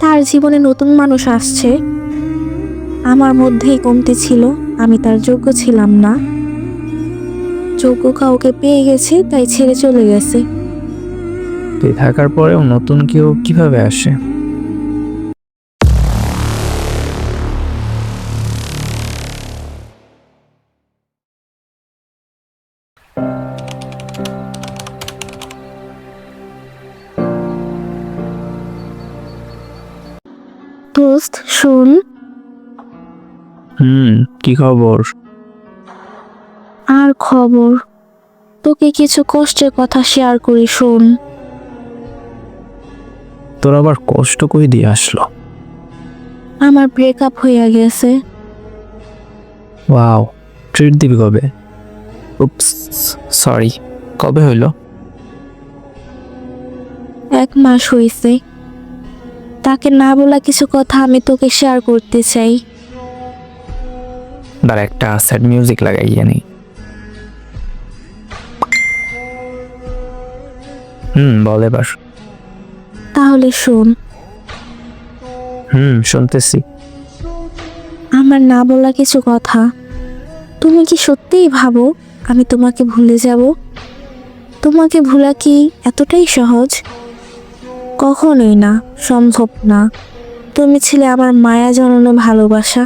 তার জীবনে নতুন মানুষ আসছে, আমার মধ্যেই কমতি ছিল, আমি তার যোগ্য ছিলাম না। যোগ্য কাউকে পেয়ে গেছে, তাই ছেড়ে চলে গেছে। তুই থাকার পরেও নতুন কেউ কিভাবে আসে? দোস্ত শোন। কি খবর? আর খবর, তোকে কিছু কষ্টের কথা শেয়ার করি, শোন। তোর আবার কষ্ট কই দিয়ে আসলো? আমার ব্রেকআপ হয়ে গেছে। ওয়াও, ট্রিট দিবি কবে? উপস, সরি, কবে হইলো? 1 মাস হয়েছে। তাকে না বলা কিছু কথা আমি তোকে শেয়ার করতে চাই। দাঁড়া, একটা স্যাড মিউজিক লাগাইয়া নেই। বল এবার। তাহলে শোন। শুনতেছি। আমার না বলা কিছু কথা। তুমি কি সত্যিই ভাবো আমি তোমাকে ভুলে যাব? তোমাকে ভোলা কি এতটাই সহজ? কখনোই না, সম্ভব না। তুমি ছিলে আমার মায়া জড়ানো ভালোবাসা,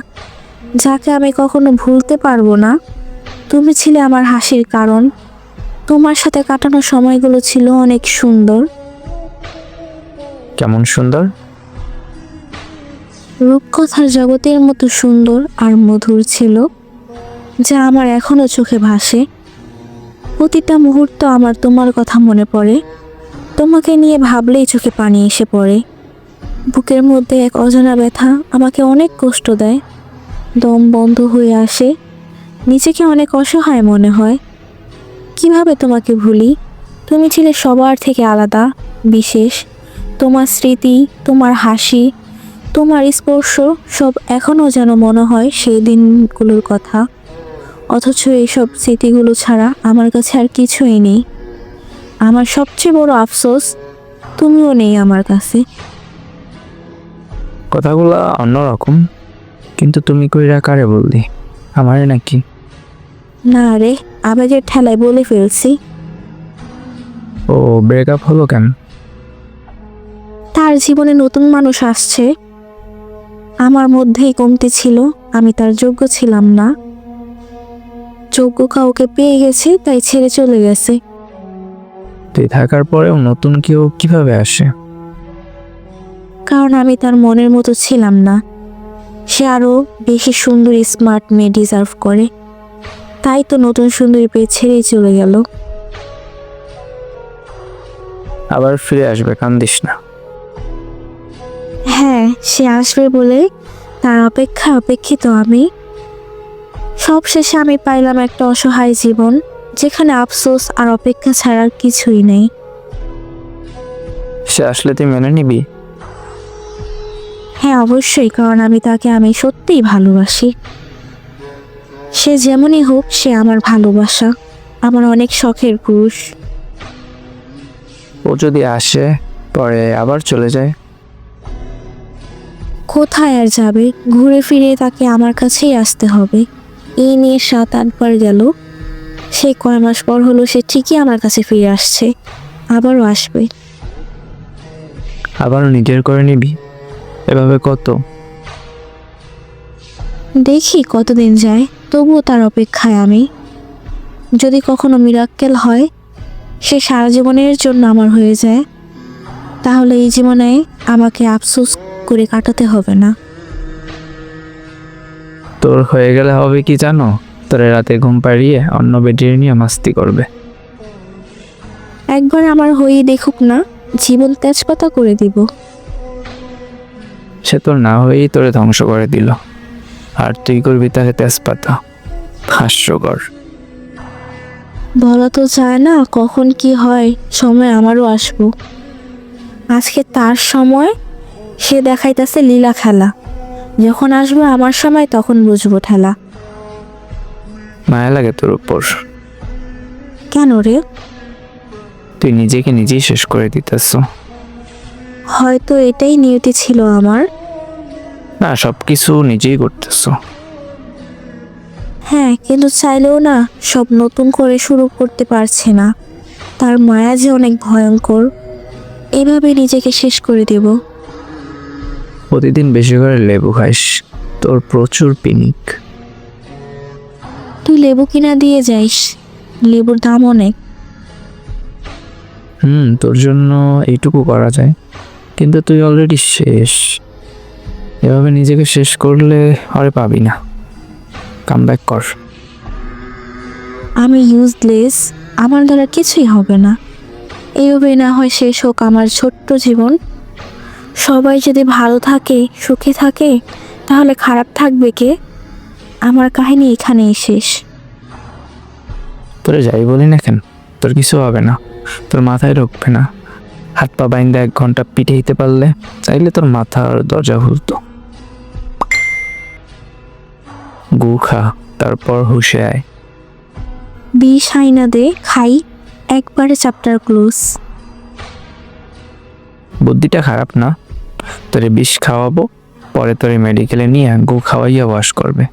যাকে আমি কখনো ভুলতে পারবো না। তুমি ছিলে আমার হাসির কারণ। তোমার সাথে কাটানো সময়গুলো ছিল অনেক সুন্দর। কেমন সুন্দর? রূপকথার জগতের মতো সুন্দর আর মধুর ছিল, যা আমার এখনো চোখে ভাসে। প্রতিটা মুহূর্ত আমার তোমার কথা মনে পড়ে। তোমাকে নিয়ে ভাবলেই চোখে পানি এসে পড়ে। বুকের মধ্যে এক অজানা ব্যথা আমাকে অনেক কষ্ট দেয়। দম বন্ধ হয়ে আসে, নিজেকে অনেক অসহায় মনে হয়। কিভাবে তোমাকে ভুলি? তুমি ছিলে সবার থেকে আলাদা, বিশেষ। তোমার স্মৃতি, তোমার হাসি, তোমার স্পর্শ, সব এখনও যেন মনে হয় সেই দিনগুলোর কথা। অথচ এইসব স্মৃতিগুলো ছাড়া আমার কাছে আর কিছুই নেই। আমার সবচেয়ে বড় আফসোস, তুমিও নেই আমার কাছে। কথাগুলো অন্যরকম, কিন্তু তুমি কইরা কারে বললি? আমারে নাকি? না রে, আবেগের ঠেলায় বলে ফেলছি। ও, ব্রেকআপ হলো কেন? তার জীবনে নতুন মানুষ আসছে, আমার মধ্যেই কমতি ছিল, আমি তার যোগ্য ছিলাম না। যোগ্য কাউকে পেয়ে গেছে, তাই ছেড়ে চলে গেছে। তুই থাকার পরেও নতুন কেউ কিভাবে আসে? কারণ আমি তার মনের মতো ছিলাম না। সে আরো বেশি সুন্দর, স্মার্ট মেয়ে ডিজার্ভ করে। তাই তো নতুন সুন্দরী পেয়ে ছেড়েই চলে গেল। আবার ফিরে আসবে, কান্দিস না। হ্যাঁ, সে আসবে বলে তার অপেক্ষায় অপেক্ষিত আমি। সবশেষে আমি পাইলাম একটা অসহায় জীবন, যেখানে আফসোস আর অপেক্ষা ছাড়া আর কিছুই নেই। সে আসলে তুই মেনে নিবি? হ্যাঁ অবশ্যই, কারণ আমি সত্যিই ভালোবাসি। সে যেমনই হোক, সে আমার ভালোবাসা, আমার অনেক শখের পুরুষ। ও যদি আসে পরে আবার চলে যায়? কোথায় আর যাবে? ঘুরে ফিরে তাকে আমার কাছেই আসতে হবে। এই নিয়ে 7-8 বার গেল। সেই কয় মাস পর হলো সে ঠিকই আমার কাছে ফিরে আসছে, আবারও আসবে। আবার নিজের করে নিবি? এভাবে কত? দেখি কতদিন যায়, তবুও তার অপেক্ষায় আমি। যদি কখনো মিরাক্কেল হয়, সে সারা জীবনের জন্য আমার হয়ে যায়, তাহলে এই জীবনে আমাকে আফসোস করে কাটাতে হবে না। তোর হয়ে গেলে হবে কি জানো? তোর রাতে ঘুম পাড়িয়ে অন্য বেডিয়ে নিয়ে মাস্তি করবে। একবার আমার হয়েই দেখুক না, জীবন তেজপাতা করে দিব। সে তোর না হয়েই তোরে ধ্বংস করে দিল, আর তুই করবি তাকে তেজপাতা? হাস্যকর। বলা তো যায় না কখন কি হয়, সময় আমারও আসবো। আজকে তার সময়, সে দেখাইতেছে লীলা খেলা। যখন আসবে আমার সময়, তখন বুঝবো ঠেলা। মায়া লাগে তোর উপর। কেন রে? তুই নিজেকে নিজেই শেষ করে দিতেছ। হয়তো এটাই নিয়তি ছিল আমার। না, সব কিছু নিজেই করতেছো। হ্যাঁ, কিন্তু চাইলেও না সব নতুন করে শুরু করতে পারছি না। তার মায়া যে অনেক ভয়ঙ্কর। এভাবে নিজেকে শেষ করে দেব। প্রতিদিন বেশি করে লেবু খাইস, তোর প্রচুর পিনিক। তুই লেবু কিনা দিয়ে যাইস, লেবুর দাম অনেক। তোর জন্য এইটুকু করা যায়, কিন্তু তুই অলরেডি শেষ। এভাবে নিজেকে শেষ করলে আরে পাবি না। কাম ব্যাক কর। আমি ইউজলেস, আমার দ্বারা কিছুই হবে না। এভাবে না হয় শেষ হোক আমার ছোট্ট জীবন। সবাই যদি ভালো থাকে, সুখে থাকে, তাহলে খারাপ থাকবে কে? আমার কাহিনী এখানেই শেষ। তোরে যাই বলি না কেন, তোর কিছু হবে না। তোর মাথায় ঢুকবে না। হাত পা বাইন্দা 1 ঘন্টা পিঠে হিতে পারলে চাইলে তোর মাথার দরজা খুলতো। গু খা, তারপর হুশে আয়। বিষ আইনা দে, খাই, একবারে চ্যাপ্টার ক্লোজ। বুদ্ধিটা খারাপ না। তোরে বিষ খাওয়াবো, পরে তোরে মেডিকেলে নিয়ে গু খাওয়াইয়া ওয়াশ করবে।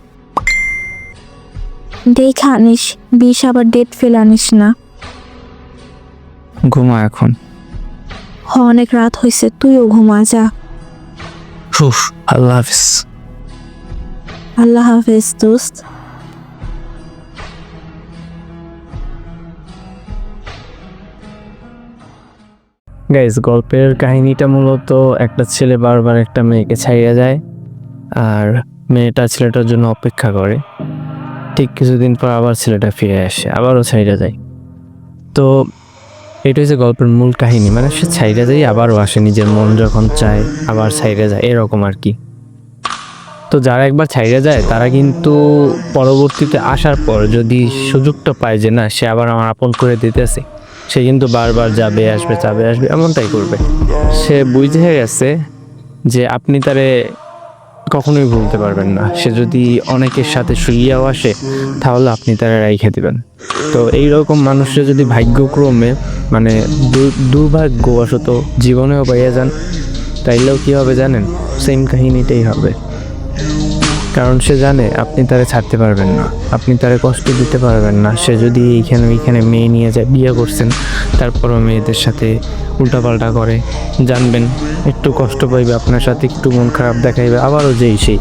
দেখে আনিস, বিষ আবার ডেট ফেল আনিস না। ঘুমা এখন। অনেক রাত হয়েছে, তুইও ঘুমা যা। হুফ, আল্লাহ হাফিজ। আল্লাহ হাফেজ দোস্ত। গাইজ, গল্পের কাহিনীটা মূলত একটা ছেলে বারবার একটা মেয়েকে ছাইড়া যায়, আর মেয়েটা ছেলেটার জন্য অপেক্ষা করে। ঠিক কিছুদিন পর আবার ছেলেটা ফিরে আসে, আবারও ছাইড়া যায়। তো এটা হচ্ছে গল্পের মূল কাহিনী, মানে সে ছাইড়া যায় আবারও আসে, নিজের মন যখন চায় আবার ছাইড়া যায়, এরকম আর কি। তো যারা একবার ছাইড়া যায় তারা কিন্তু পরবর্তীতে আসার পর যদি সুযোগটা পায় যে না সে আবার আমার আপন করে দিতেছে, সে কিন্তু বারবার যাবে আসবে যাবে আসবে এমনটাই করবে। সে বুঝে গেছে যে আপনি তারে কখনোই ভুলতে পারবেন না। সে যদি অনেকের সাথে শুইয়াও আসে তাহলে আপনি তারা রাইখে দিবেন। তো এইরকম মানুষরা যদি ভাগ্যক্রমে মানে দুর্ভাগ্যবশত জীবনেও পাইয়া যান, তাইলেও কী হবে জানেন? সেম কাহিনীটাই হবে। কারণ সে জানে আপনি তারে ছাড়তে পারবেন না, আপনি তারে কষ্ট দিতে পারবেন না। সে যদি ওইখানে মেয়ে নিয়ে যায়, বিয়ে করছেন, তারপরও মেয়েদের সাথে উল্টাপাল্টা করে, জানবেন একটু কষ্ট পাইবে, আপনার সাথে একটু মন খারাপ দেখাইবে, আবারও যেই সেই।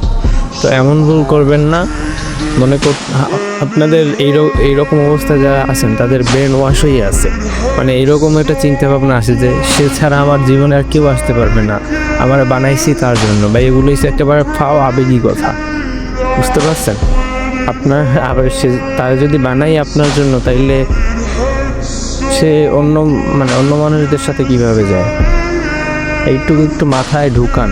তো এমন ভুল করবেন না। মনে কর আপনাদের এইরকম অবস্থায় যারা আছেন তাদের ব্রেন ওয়াশ হয়ে আছে, মানে এইরকম একটা চিন্তা ভাবনা আসে যে সে ছাড়া আমার জীবনে আর কেউ আসতে পারবে না, আমার বানাইছি তার জন্য। বা এগুলো হচ্ছে একেবারে ফাও আবেগী কথা, বুঝতে পারছেন? আপনার আবার সে তার যদি বানাই আপনার জন্য, তাইলে সে অন্য মানুষদের সাথে কিভাবে যায়? এইটুকু একটু মাথায় ঢুকান।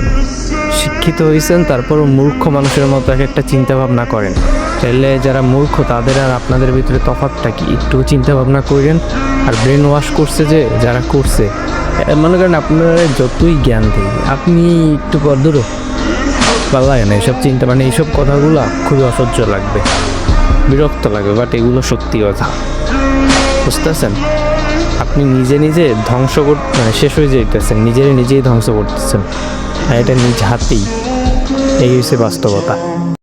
শিক্ষিত হয়েছেন তারপরও মূর্খ মানুষের মতো একটা চিন্তা ভাবনা করেন, তাইলে যারা মূর্খ তাদের আর আপনাদের ভিতরে তফাৎটা কি একটু চিন্তা ভাবনা করেন। আর ব্রেন ওয়াশ করছে যে যারা করছে, মনে করেন আপনারা যতই জ্ঞান দিই, আপনি একটু পর দূরও ভালো লাগে না এইসব চিন্তা, মানে এইসব কথাগুলো খুবই অসহ্য লাগবে, বিরক্ত লাগবে, বাট এগুলো সত্যি কথা, বুঝতেছেন? আপনি নিজে ধ্বংস শেষ হয়ে যেতেছেন, নিজেই ধ্বংস করতেছেন, আর এটা নিজ হাতেই। এই হচ্ছে বাস্তবতা।